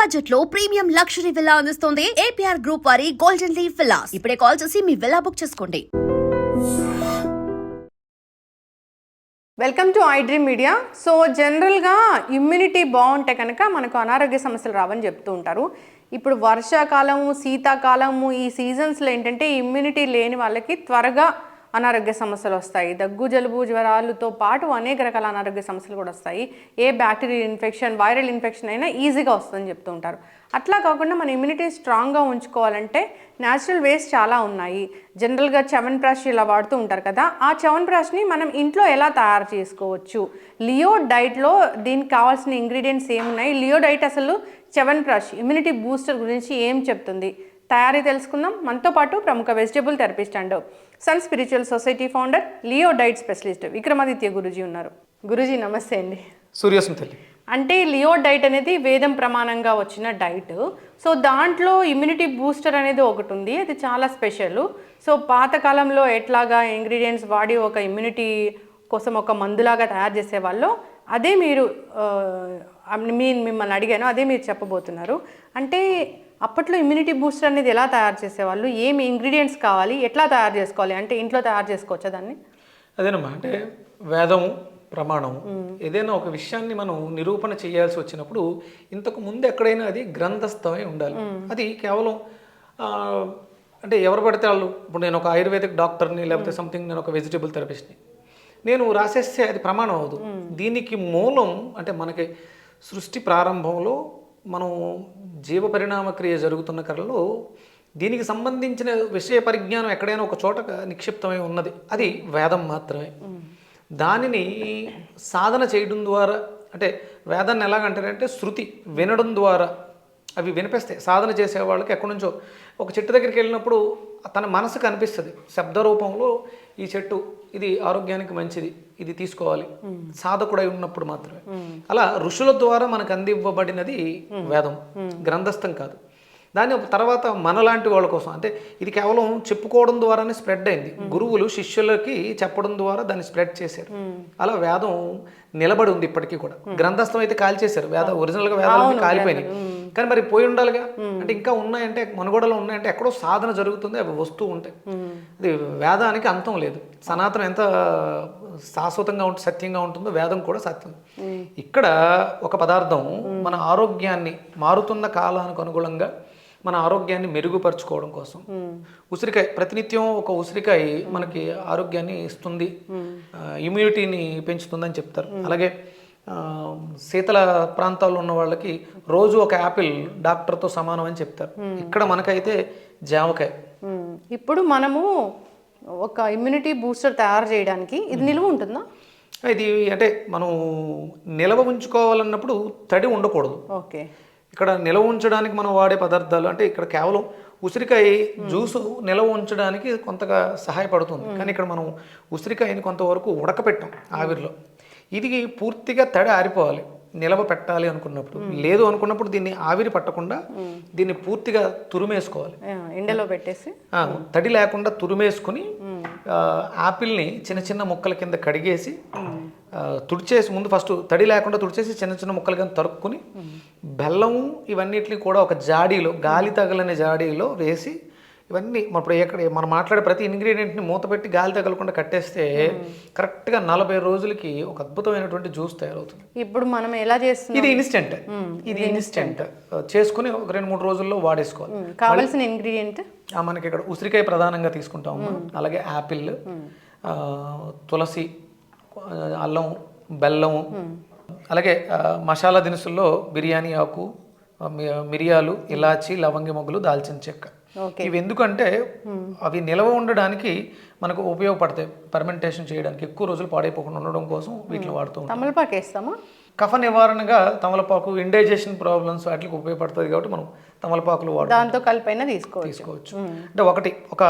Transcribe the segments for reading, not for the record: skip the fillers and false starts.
Budget లో premium luxury villa అందిస్తోంది APR group వారి గోల్డెన్ లీవ్ విల్లాస్. ఇప్పుడే కాల్ చేసి మీ విల్లా బుక్ చేసుకోండి. Welcome to I dream media. So జనరల్గా ఇమ్యూనిటీ బాగుంటే కనుక మనకు అనారోగ్య సమస్యలు రావని చెప్తూ ఉంటారు. ఇప్పుడు వర్షాకాలము, శీతాకాలము, ఈ సీజన్స్లో ఏంటంటే ఇమ్యూనిటీ లేని వాళ్ళకి త్వరగా అనారోగ్య సమస్యలు వస్తాయి. దగ్గు, జలుబు, జ్వరాలతో పాటు అనేక రకాల అనారోగ్య సమస్యలు కూడా వస్తాయి. ఏ బ్యాక్టీరియల్ ఇన్ఫెక్షన్, వైరల్ ఇన్ఫెక్షన్ అయినా ఈజీగా వస్తుందని చెప్తూ ఉంటారు. అట్లా కాకుండా మన ఇమ్యూనిటీ స్ట్రాంగ్గా ఉంచుకోవాలంటే న్యాచురల్ వేస్ చాలా ఉన్నాయి. జనరల్గా చ్యవన్ప్రాష్ ఇలా వాడుతూ ఉంటారు కదా, ఆ చ్యవన్ప్రాష్ని మనం ఇంట్లో ఎలా తయారు చేసుకోవచ్చు? లియో డైట్లో దీనికి కావాల్సిన ఇంగ్రీడియంట్స్ ఏమున్నాయి? లియో డైట్ అసలు చ్యవన్ప్రాష్ ఇమ్యూనిటీ బూస్టర్ గురించి ఏం చెప్తుంది? తయారీ తెలుసుకుందాం. మనతో పాటు ప్రముఖ vegetable therapist and sun spiritual society founder, Leo diet specialist Vikramaditya Guruji ఉన్నారు. గురూజీ నమస్తే అండి. సూర్యస్మితల్లి. అంటే లియో డైట్ అనేది వేదం ప్రమాణంగా వచ్చిన డైట్. సో దాంట్లో ఇమ్యూనిటీ బూస్టర్ అనేది ఒకటి ఉంది, అది చాలా స్పెషల్. సో పాతకాలంలో ఎట్లాగా ఇంగ్రీడియంట్స్ వాడి ఒక ఇమ్యూనిటీ కోసం ఒక మందులాగా తయారు చేసేవాళ్ళు, అదే మీరు మిమ్మల్ని అడిగాను, అదే మీరు చెప్పబోతున్నారు. అంటే అప్పట్లో ఇమ్యూనిటీ బూస్టర్ అనేది ఎలా తయారు చేసేవాళ్ళు, ఏమి ఇంగ్రీడియంట్స్ కావాలి, ఎట్లా తయారు చేసుకోవాలి, అంటే ఇంట్లో తయారు చేసుకోవచ్చా దాన్ని? అదేనమ్మా, అంటే వేదము ప్రమాణము ఏదైనా ఒక విషయాన్ని మనం నిరూపణ చేయాల్సి వచ్చినప్పుడు ఇంతకు ముందు ఎక్కడైనా అది గ్రంథస్థమై ఉండాలి. అది కేవలం అంటే ఎవరు పడితే వాళ్ళు, ఇప్పుడు నేను ఒక ఆయుర్వేదిక్ డాక్టర్ని లేకపోతే సంథింగ్, నేను ఒక వెజిటబుల్ థెరపిస్ట్ని, నేను రాసేస్తే అది ప్రమాణం అవ్వదు. దీనికి మూలం అంటే మనకి సృష్టి ప్రారంభంలో మనం జీవ పరిణామ క్రియ జరుగుతున్న కళలో దీనికి సంబంధించిన విషయ పరిజ్ఞానం ఎక్కడైనా ఒక చోట నిక్షిప్తమై ఉన్నది, అది వేదం మాత్రమే. దానిని సాధన చేయడం ద్వారా, అంటే వేదాన్ని ఎలాగంటారంటే శృతి వినడం ద్వారా అవి వినిపిస్తాయి. సాధన చేసే వాళ్ళకి ఎక్కడి నుంచో ఒక చెట్టు దగ్గరికి వెళ్ళినప్పుడు తన మనసుకు అనిపిస్తుంది శబ్ద రూపంలో, ఈ చెట్టు ఇది ఆరోగ్యానికి మంచిది, ఇది తీసుకోవాలి, సాధకుడై ఉన్నప్పుడు మాత్రమే. అలా ఋషుల ద్వారా మనకు అందివ్వబడినది వేదం, గ్రంథస్థం కాదు. దాని తర్వాత మనలాంటి వాళ్ళ కోసం, అంటే ఇది కేవలం చెప్పుకోవడం ద్వారానే స్ప్రెడ్ అయింది. గురువులు శిష్యులకి చెప్పడం ద్వారా దాన్ని స్ప్రెడ్ చేశారు. అలా వేదం నిలబడి ఉంది ఇప్పటికీ కూడా. గ్రంథస్థం అయితే కాల్ చేశారు, ఒరిజినల్గా వేదాలు కాలిపోయినాయి, కానీ మరి పోయి ఉండాలిగా. అంటే ఇంకా ఉన్నాయంటే, మనుగడలో ఉన్నాయంటే ఎక్కడో సాధన జరుగుతుంది, అవి వస్తూ ఉంటాయి. అది వేదానికి అంతం లేదు. సనాతనం ఎంత శాశ్వతంగా ఉంటుంది, సత్యంగా ఉంటుందో వేదం కూడా సత్యం. ఇక్కడ ఒక పదార్థం మన ఆరోగ్యాన్ని, మారుతున్న కాలానికి అనుగుణంగా మన ఆరోగ్యాన్ని మెరుగుపరుచుకోవడం కోసం, ఉసిరికాయ, ప్రతినిత్యం ఒక ఉసిరికాయ మనకి ఆరోగ్యాన్ని ఇస్తుంది, ఇమ్యూనిటీని పెంచుతుందని చెప్తారు. అలాగే శీతల ప్రాంతాల్లో ఉన్న వాళ్ళకి రోజు ఒక యాపిల్ డాక్టర్తో సమానం అని చెప్తారు. ఇక్కడ మనకైతే జామకాయ. ఇప్పుడు మనము ఒక ఇమ్యూనిటీ బూస్టర్ తయారు చేయడానికి ఇది నిల్వ ఉంటుందా? ఇది అంటే మనం నిల్వ ఉంచుకోవాలన్నప్పుడు తడి ఉండకూడదు. ఓకే. ఇక్కడ నిల్వ ఉంచడానికి మనం వాడే పదార్థాలు అంటే ఇక్కడ కేవలం ఉసిరికాయ జ్యూసు నిల్వ ఉంచడానికి కొంతగా సహాయపడుతుంది. కానీ ఇక్కడ మనం ఉసిరికాయని కొంతవరకు ఉడకపెట్టాం ఆవిరిలో. ఇది పూర్తిగా తడి ఆరిపోవాలి నిలవ పెట్టాలి అనుకున్నప్పుడు. లేదు అనుకున్నప్పుడు దీన్ని ఆవిరి పట్టకుండా దీన్ని పూర్తిగా తురిమేసుకోవాలి, ఎండలో పెట్టేసి తడి లేకుండా తురిమేసుకుని ఆపిల్ని చిన్న చిన్న ముక్కల కింద కడిగేసి తుడిచేసి, ముందు ఫస్ట్ తడి లేకుండా తుడిచేసి చిన్న చిన్న ముక్కలు కింద తరుక్కుని బెల్లము ఇవన్నిటిని కూడా ఒక జాడీలో, గాలి తగలని జాడీలో వేసి, ఇవన్నీ ఇప్పుడు ఎక్కడ మనం మాట్లాడే ప్రతి ఇంగ్రీడియంట్ని మూత పెట్టి గాలి తగలకుండా కట్టేస్తే కరెక్ట్గా 40 రోజులకి ఒక అద్భుతమైనటువంటి జ్యూస్ తయారవుతుంది. ఇప్పుడు మనం ఎలా చేస్తున్నాం? ఇది ఇన్స్టెంట్ చేసుకుని ఒక 2-3 రోజుల్లో వాడేసుకోవాలి. కావాల్సిన ఇంగ్రీడియంట్ మనకి ఇక్కడ ఉసిరికాయ ప్రధానంగా తీసుకుంటాము. అలాగే యాపిల్, తులసి, అల్లం, బెల్లము, అలాగే మసాలా దినుసుల్లో బిర్యానీ ఆకు, మిరియాలు, ఇలాచి, లవంగి మొగ్గలు, దాల్చిన చెక్క. ఇవి ఎందుకంటే అవి నిల్వ ఉండడానికి మనకు ఉపయోగపడతాయి, ఫర్మెంటేషన్ చేయడానికి, ఎక్కువ రోజులు పాడైపోకుండా ఉండడం కోసం వీటిని వాడుతూ ఉంటాం. తమలపాకు వేస్తామా? కఫ నివారణగా తమలపాకు ఇండైజెషన్ ప్రాబ్లమ్స్ వాటికి ఉపయోగపడుతుంది కాబట్టి మనం తమలపాకులు దాంతో కలిపైనా తీసుకోవచ్చు. అంటే ఒక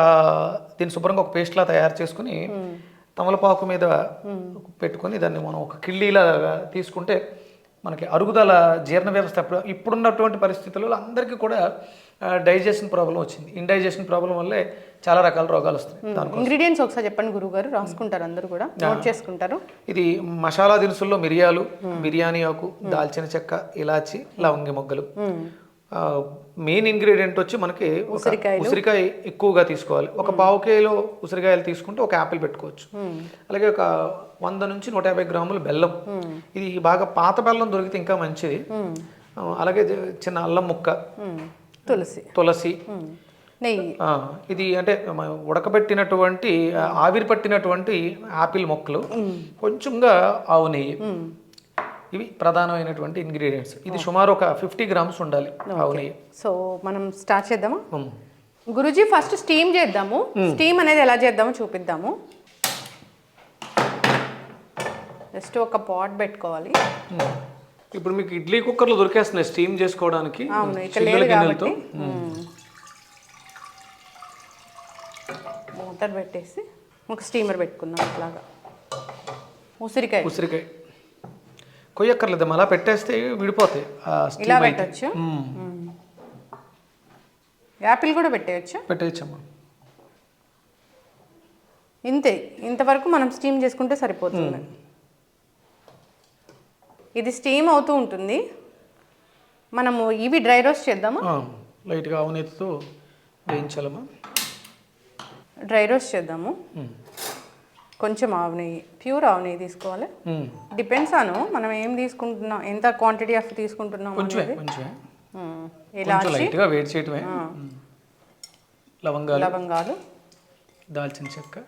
దీన్ని శుభ్రంగా ఒక పేస్ట్లా తయారు చేసుకుని తమలపాకు మీద పెట్టుకొని దాన్ని మనం ఒక కిళ్ళీలా తీసుకుంటే మనకి అరుగుదల, జీర్ణ వ్యవస్థ, ఇప్పుడున్నటువంటి పరిస్థితుల్లో అందరికీ కూడా డైజెషన్ ప్రాబ్లం వచ్చింది. ఇండైజెషన్ ప్రాబ్లం వల్లే చాలా రకాల రోగాలు వస్తాయి. ఇంగ్రీడియంట్స్ ఒకసారి చెప్పండి గురుగారు, రాసుకుంటారు అందరూ కూడా, నోట్ చేసుకుంటారు. ఇది మసాలా దినుసుల్లో మిరియాలు, బిర్యానీ ఆకు, దాల్చిన చెక్క, ఇలాచి, లవంగి మొగ్గలు. మెయిన్ ఇంగ్రీడియంట్ వచ్చి మనకి ఒక ఉసిరికాయలు. ఉసిరికాయ ఎక్కువగా తీసుకోవాలి. ఒక పావు కిలో ఉసిరికాయలు తీసుకుంటే ఒక యాపిల్ పెట్టుకోవచ్చు. అలాగే ఒక 100 నుంచి 150 గ్రాములు బెల్లం. ఇది బాగా పాత బెల్లం దొరికితే ఇంకా మంచిది. అలాగే చిన్న అల్లం ముక్క, తులసి, నెయ్యి. ఇది అంటే ఉడకబెట్టినటువంటి ఆవిరి పట్టినటువంటి ఆపిల్ మొక్కలు, కొంచెంగా ఆవు నెయ్యి. ఇవి ప్రధానమైనటువంటి ఇంగ్రీడియంట్స్. ఇది సుమారు ఒక 50 గ్రామ్స్ ఉండాలి ఆవు నెయ్యి. సో మనం స్టార్ట్ చేద్దామా గురుజీ? ఫస్ట్ స్టీమ్ చేద్దాము. స్టీమ్ అనేది ఎలా చేద్దామో చూపిద్దాము. జస్ట్ ఒక పాట్ పెట్టుకోవాలి. ఇప్పుడు మీకు ఇడ్లీ కుక్కర్లు దొరికేస్తున్నాయి స్టీమ్ చేసుకోవడానికి. అవును, ఇక్కడ లేదు కాబట్టి వాటర్ పెట్టేసి ఒక స్టీమర్ పెట్టుకుందాం. ఇట్లాగా ఉసిరికాయ కొయ్యక్కర్లేదు, అలా పెట్టేస్తే విడిపోతాయి. ఇలా పెట్టచ్చు. యాపిల్ కూడా పెట్టేయచ్చమ్మా. ఇంతవరకు మనం స్టీమ్ చేసుకుంటే సరిపోతుంది. ఇది స్టీమ్ అవుతూ ఉంటుంది. మనము ఇవి డ్రై రోస్ట్ చేద్దామా? లైట్గా ఆవునేతితో వేయించాలమ్మా. డ్రై రోస్ట్ చేద్దాము. కొంచెం ఆవు నెయ్యి, ప్యూర్ ఆవు నెయ్యి తీసుకోవాలి. డిపెండ్స్ ఆన్ మనం ఏం తీసుకుంటున్నాం, ఎంత క్వాంటిటీ ఆఫ్ తీసుకుంటున్నాం. లైట్గా వేడి చేయటమే. లవంగాలు, దాల్చిన చెక్క,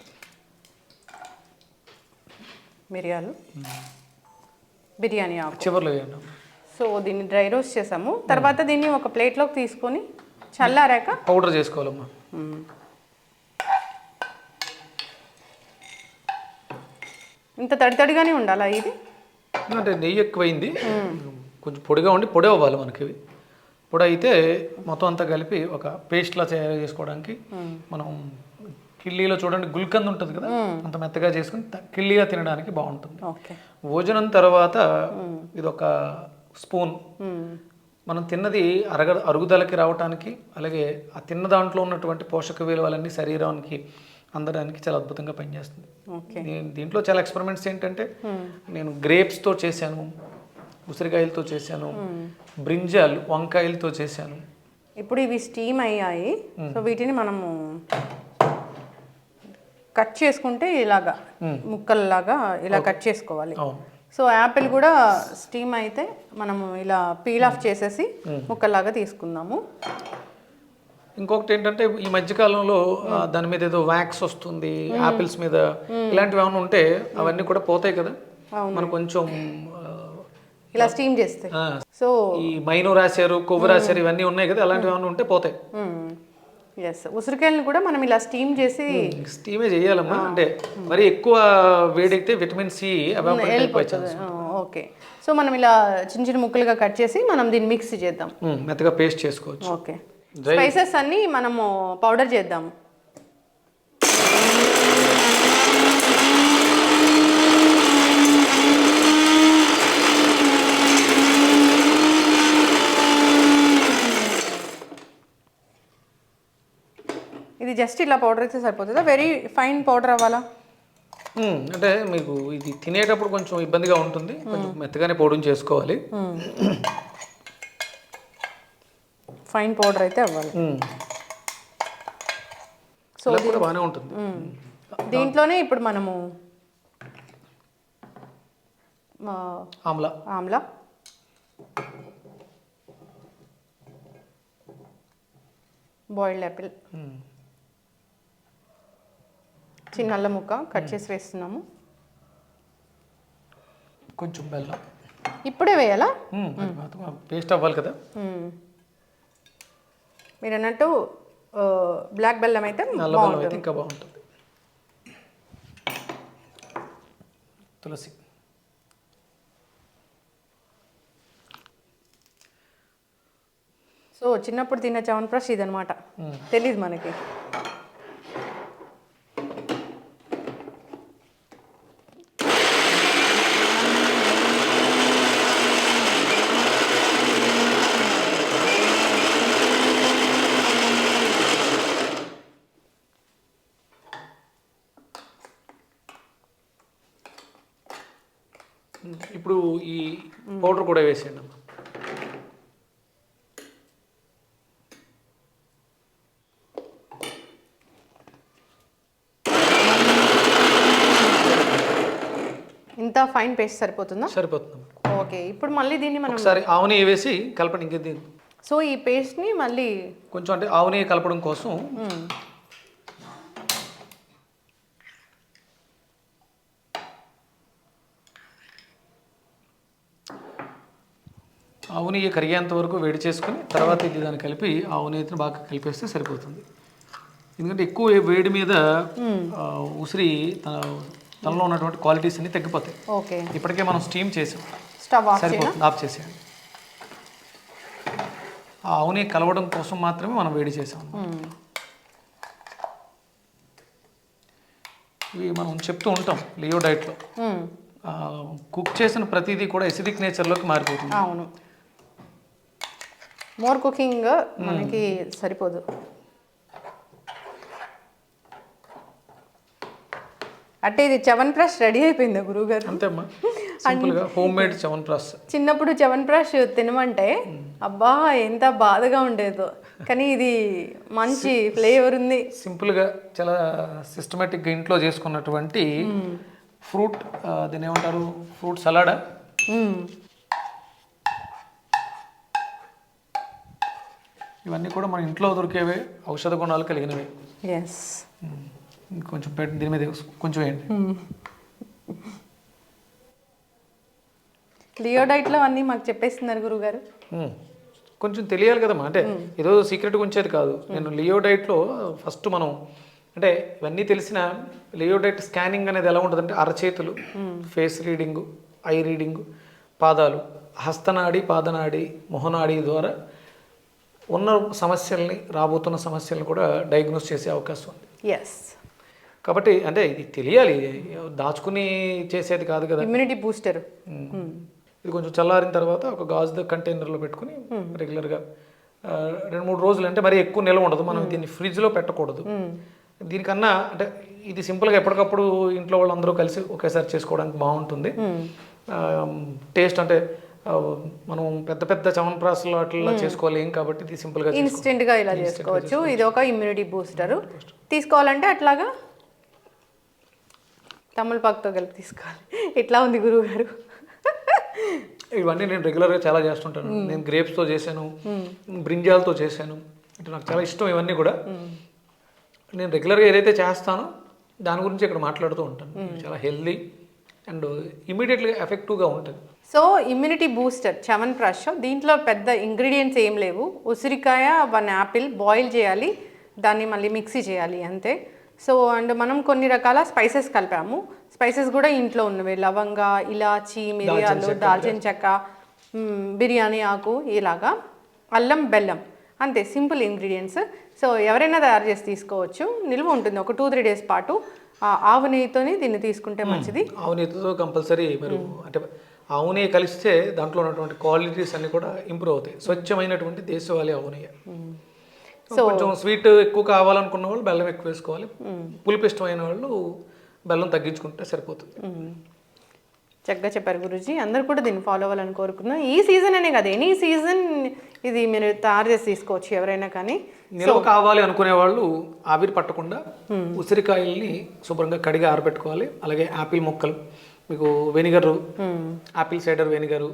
మిరియాలు, బిర్యానీ ఆకు చివర్లో వేయండి. సో దీన్ని డ్రై రోస్ట్ చేసాము. తర్వాత దీన్ని ఒక ప్లేట్లోకి తీసుకొని చల్లారాక పౌడర్ చేసుకోవాలమ్మా. ఇంత తడితడిగానే ఉండాలా ఇది? అంటే నెయ్యి ఎక్కువైంది, కొంచెం పొడిగా ఉండి పొడి అవ్వాలి మనకి. పొడి అయితే మొత్తం అంతా కలిపి ఒక పేస్ట్లా తయారు చేసుకోవడానికి మనం కిల్లీలో చూడండి గుల్కంద్ ఉంటుంది కదా, అంత మెత్తగా చేసుకుని కిల్లీగా తినడానికి బాగుంటుంది. భోజనం తర్వాత ఇది ఒక స్పూన్ మనం తిన్నది అరుగుదలకి రావడానికి, అలాగే ఆ తిన్న దాంట్లో ఉన్నటువంటి పోషక విలువలన్నీ శరీరానికి అందడానికి చాలా అద్భుతంగా పనిచేస్తుంది. దీంట్లో చాలా ఎక్స్పెరిమెంట్స్ ఏంటంటే నేను గ్రేప్స్తో చేశాను, ఉసిరికాయలతో చేశాను, బ్రింజాల్ వంకాయలతో చేశాను. ఇప్పుడు ఇవి స్టీమ్ అయ్యాయి. సో వీటిని మనము కట్ చేసుకుంటే ఇలాగా ముక్కల్లాగా ఇలా కట్ చేసుకోవాలి. సో యాపిల్ కూడా స్టీమ్ అయితే మనము ఇలా పీల్ ఆఫ్ చేసేసి ముక్కల్లాగా తీసుకుందాము. ఇంకొకటి ఏంటంటే ఈ మధ్యకాలంలో దాని మీద ఏదో వ్యాక్స్ వస్తుంది యాపిల్స్ మీద, ఇలాంటివి ఏమైనా ఉంటే అవన్నీ కూడా పోతాయి కదా. మనం కొంచెం ఇలా స్టీమ్ చేస్తే సో ఈ మైను రాశారు, కొవ్వు రాశారు, ఇవన్నీ ఉన్నాయి కదా, అలాంటివి ఏమైనా ఉంటే పోతాయి. ఉసిరికాయలను కూడా మనం ఇలా స్టీమ్ చేసి స్టీమే చేయాలమ్మా. అంటే మరి ఎక్కువ వేడెక్కితే విటమిన్ సి వెళ్ళిపోతుంది. ఓకే, సో మనం ఇలా చిన్న చిన్న ముక్కలుగా కట్ చేసి మనం దీన్ని మిక్స్ చేద్దాం, మెత్తగా పేస్ట్ చేసుకోవచ్చు. ఓకే, స్పైసెస్ అన్ని మనము పౌడర్ చేద్దాము. ఇది జస్ట్ ఇలా పౌడర్ అయితే సరిపోతుందా? వెరీ ఫైన్ పౌడర్ అవ్వాలా? అంటే మీకు ఇది తినేటప్పుడు కొంచెం ఇబ్బందిగా ఉంటుంది, కొంచెం మెత్తగానే పౌడర్ చేసుకోవాలి. ఫైన్ పౌడర్ అయితే అవ్వాలి. సో కూడా బాగానే ఉంటుంది. దీంట్లోనే ఇప్పుడు మనము ఆమ్లా, బాయిల్డ్ యాపిల్, చిన్న అల్లం ముక్క కట్ చేసి వేస్తున్నాము. కొంచెం బెల్లం ఇప్పుడే వేయాలా? పేస్ట్ అవ్వాలి కదా. మీరు అన్నట్టు బ్లాక్ బెల్లం అయితే ఇంకా బాగుంటుంది. తులసి, సో చిన్నప్పుడు తిన్న చవన్ప్రాష్ ఇదనమాట, తెలీదు మనకి. ఇప్పుడు ఈ పౌడర్ కూడా వేసేయండి అమ్మా. ఇంత ఫైన్ పేస్ట్ సరిపోతుందా? సరిపోతుంది. ఓకే, ఇప్పుడు మళ్ళీ దీన్ని మనం ఒకసారి ఆవు నెయ్యి వేసి కలపండి. ఇంక దీన్ని సో ఈ పేస్ట్ని మళ్ళీ కొంచెం అంటే ఆవు నెయ్యి కలపడం కోసం ఆవు నెయ్యి కరిగేంత వరకు వేడి చేసుకుని తర్వాత ఇది దాన్ని కలిపి ఆవు నెయ్యిని బాగా కలిపేస్తే సరిపోతుంది. ఎందుకంటే ఎక్కువ వేడి మీద ఉసిరి తనలో ఉన్నటువంటి క్వాలిటీస్ అన్ని తగ్గిపోతాయి. ఓకే, ఇప్పటికే మనం స్టీమ్ చేసాం, స్టవ్ ఆఫ్ సరిపోతుంది. ఆఫ్ చేసేయండి. ఆ ఆవు నెయ్యి కలవడం కోసం మాత్రమే మనం వేడి చేసాం. ఇవి మనం చెప్తూ ఉంటాం లియో డైట్లో, కుక్ చేసిన ప్రతిదీ కూడా ఎసిడిక్ నేచర్లోకి మారిపోతుంది. అవును, మోర్ కుకింగ్ మనకి సరిపోదు. అంటే ఇది చవన్ప్రాష్ రెడీ అయిపోయిందా గురువుగారు? అంతేమ్మా, సింపుల్గా హోమ్ మేడ్ చవన్ప్రాష్. చిన్నప్పుడు చవన్ప్రాష్ తినమంటే అబ్బా ఎంత బాధగా ఉండేదో, కానీ ఇది మంచి ఫ్లేవర్ ఉంది. సింపుల్గా చాలా సిస్టమేటిక్గా ఇంట్లో చేసుకున్నటువంటి ఫ్రూట్, దీని ఏమంటారు, ఫ్రూట్ సలాడా. ఇవన్నీ కూడా మన ఇంట్లో దొరికేవే, ఔషధ గుణాలు కలిగినవి. ఎస్, కొంచెం పెట్టి దీని మీద కొంచెం వేయండి. లియో డైట్లో అన్నీ మాకు చెప్పేస్తున్నారు గురువుగారు. కొంచెం తెలియాలి కదమ్మా, అంటే ఏదో సీక్రెట్గా ఉంచేది కాదు. నేను లియో డైట్లో ఫస్ట్ మనం అంటే ఇవన్నీ తెలిసిన లియో డైట్ స్కానింగ్ అనేది ఎలా ఉంటుందంటే అరచేతులు, ఫేస్ రీడింగు, ఐ రీడింగు, పాదాలు, హస్తనాడి, పాదనాడి, మొహనాడి ద్వారా ఉన్న సమస్యల్ని, రాబోతున్న సమస్యలను కూడా డయాగ్నోస్ చేసే అవకాశం ఉంది. ఎస్, కాబట్టి అంటే ఇది తెలియాలి, దాచుకుని చేసేది కాదు కదా. Immunity booster. ఇది కొంచెం చల్లారిన తర్వాత ఒక గాజు కంటైనర్లో పెట్టుకుని రెగ్యులర్గా 2-3 రోజులు, అంటే మరి ఎక్కువ నిల్వ ఉండదు. మనం దీన్ని ఫ్రిడ్జ్లో పెట్టకూడదు. దీనికన్నా అంటే ఇది సింపుల్గా ఎప్పటికప్పుడు ఇంట్లో వాళ్ళందరూ కలిసి ఒకేసారి చేసుకోవడానికి బాగుంటుంది. టేస్ట్ అంటే మనం పెద్ద పెద్ద చవన్ప్రాస్లు అట్లా చేసుకోలేం కాబట్టి ఇది సింపుల్గా ఇన్స్టెంట్గా ఇలా చేసుకోవచ్చు. ఇది ఒక ఇమ్యూనిటీ బూస్టర్. తీసుకోవాలంటే అట్లాగా తమలపాకుతో కలిపి తీసుకోవాలి. ఎట్లా ఉంది గురువు గారు? ఇవన్నీ నేను రెగ్యులర్గా చాలా చేస్తుంటాను. నేను గ్రేప్స్తో చేశాను, బ్రింజాల్తో చేశాను. అంటే నాకు చాలా ఇష్టం ఇవన్నీ కూడా. నేను రెగ్యులర్గా ఏదైతే చేస్తానో దాని గురించి ఇక్కడ మాట్లాడుతూ ఉంటాను. చాలా హెల్దీ అండ్ ఇమీడియట్లీ ఎఫెక్టివ్గా ఉంటుంది. సో ఇమ్యూనిటీ బూస్టర్ చవన్ప్రాష్, దీంట్లో పెద్ద ఇంగ్రీడియంట్స్ ఏం లేవు. ఉసిరికాయ, 1 యాపిల్ బాయిల్ చేయాలి, దాన్ని మళ్ళీ మిక్సీ చేయాలి, అంతే. సో అండ్ మనం కొన్ని రకాల స్పైసెస్ కలిపాము. స్పైసెస్ కూడా ఇంట్లో ఉన్నవి, లవంగ, ఇలాచి, మిరియాలు, దాల్చిన చెక్క, బిర్యానీ ఆకు, ఇలాగా, అల్లం, బెల్లం, అంతే. Simple ingredients. సో ఎవరైనా తయారు చేసి తీసుకోవచ్చు, నిల్వ ఉంటుంది ఒక 2-3 డేస్ పాటు. ఆవు నెయ్యితోని దీన్ని తీసుకుంటే మంచిది. ఆవు నెయ్యితో కంపల్సరీ మీరు అంటే ఆవు నెయ్యి కలిస్తే దాంట్లో ఉన్నటువంటి క్వాలిటీస్ అన్ని కూడా ఇంప్రూవ్ అవుతాయి. స్వచ్ఛమైనటువంటి దేశవాళీ ఆవు నెయ్యి. సో కొంచెం స్వీట్ ఎక్కువ కావాలనుకున్న వాళ్ళు బెల్లం ఎక్కువ వేసుకోవాలి. పులుపు ఇష్టమైన వాళ్ళు బెల్లం తగ్గించుకుంటే సరిపోతుంది. చక్కగా చెప్పారు గురూజీ. అందరు కూడా దీన్ని ఫాలో అవ్వాలని కోరుకుంటున్నాం. ఈ సీజన్ అనే కదా, ఎనీ సీజన్ ఇది మీరు తయారు చేసి తీసుకోవచ్చు ఎవరైనా. కానీ నిల్వ కావాలి అనుకునే వాళ్ళు ఆవిరి పట్టకుండా ఉసిరికాయల్ని శుభ్రంగా కడిగి ఆరబెట్టుకోవాలి. అలాగే యాపిల్ ముక్కలు, మీకు vinegar, Apple cider vinegar,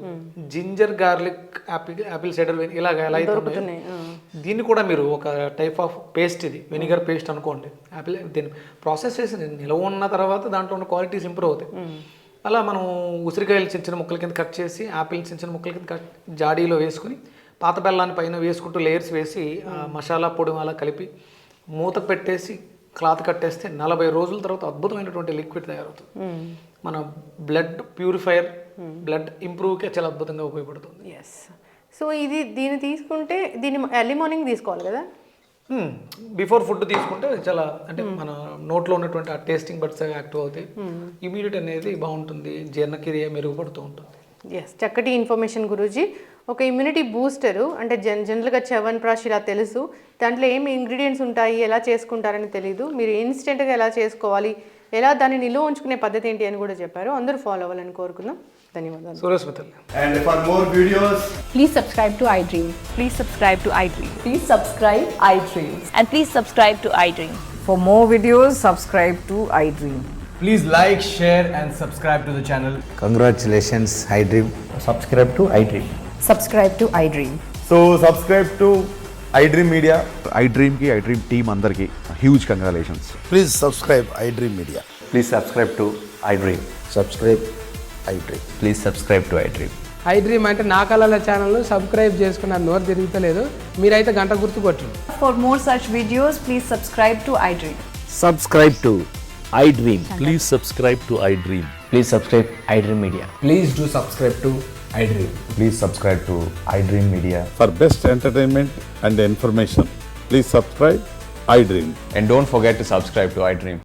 ginger garlic Apple cider ఇలాగ ఎలా అయితే ఉన్నాయో దీన్ని కూడా మీరు ఒక టైప్ ఆఫ్ పేస్ట్, ఇది వెనిగర్ పేస్ట్ అనుకోండి. యాపిల్ దీన్ని ప్రాసెస్ చేసి నిల్వ ఉన్న తర్వాత దాంట్లో ఉన్న క్వాలిటీస్ ఇంప్రూవ్ అవుతాయి. అలా మనం ఉసిరికాయలు చిన్న చిన్న ముక్కల కింద కట్ చేసి, యాపిల్ చిన్న చిన్న ముక్కల కింద జాడీలో వేసుకుని పాత బెల్లాన్ని పైన వేసుకుంటూ లేయర్స్ వేసి మసాలా పొడి అలా కలిపి మూత పెట్టేసి క్లాత్ కట్టేస్తే 40 రోజుల తర్వాత అద్భుతమైనటువంటి లిక్విడ్ తయారవుతుంది. మన బ్లడ్ ప్యూరిఫైయర్, బ్లడ్ ఇంప్రూవ్కి చాలా అద్భుతంగా ఉపయోగపడుతుంది. ఎస్. సో దీన్ని తీసుకుంటే దీన్ని ఎర్లీ మార్నింగ్ తీసుకోవాలి కదా? బిఫోర్ ఫుడ్ తీసుకుంటే చాలా అంటే మన నోట్లో ఉన్నటువంటి ఆ టేస్టింగ్ బడ్స్ యాక్టివ్ అవుతాయి. ఇమ్యూనిటీ అనేది బాగుంటుంది, జీర్ణక్రియ మెరుగుపడుతూ ఉంటుంది. ఎస్, చక్కటి ఇన్ఫర్మేషన్ గురూజీ. ఒక ఇమ్యూనిటీ బూస్టరు అంటే జనరల్గా చవన్ప్రాష్ ఇలా తెలుసు, దాంట్లో ఏమి ఇంగ్రీడియంట్స్ ఉంటాయి, ఎలా చేసుకుంటారని తెలీదు. మీరు ఇన్స్టెంట్గా ఎలా చేసుకోవాలి, ఎలా దాన్ని నిల్వ ఉంచుకునే పద్ధతి ఏంటి అని కూడా చెప్పారు. అందరూ ఫాలో అవ్వాలని కోరుకుందాం. ధన్యవాదాలు. సూర్యస్మితల్. And for more videos, Please subscribe to iDream. Please subscribe to iDream. Please subscribe iDream. And please subscribe to iDream. For more videos, subscribe to iDream. Please like, share, and subscribe to the channel. Congratulations, iDream. Subscribe to iDream. Subscribe to iDream. So subscribe to iDream Media. iDream ki iDream team అందరికి huge congratulations. Please subscribe iDream Media. Please subscribe to iDream. Subscribe iDream. Please subscribe to iDream. iDream అంటే నా కళల ఛానల్ను subscribe చేసుకున్న నోరు తిరుగుతలేదు, మీరైతే గంట గుర్తు కొట్టండి. For more such videos, please subscribe to iDream. Subscribe to iDream. Please subscribe to iDream. Please subscribe iDream Media. Please do subscribe to iDream. Please subscribe to iDream Media. For best entertainment and information, please subscribe iDream. And don't forget to subscribe to iDream.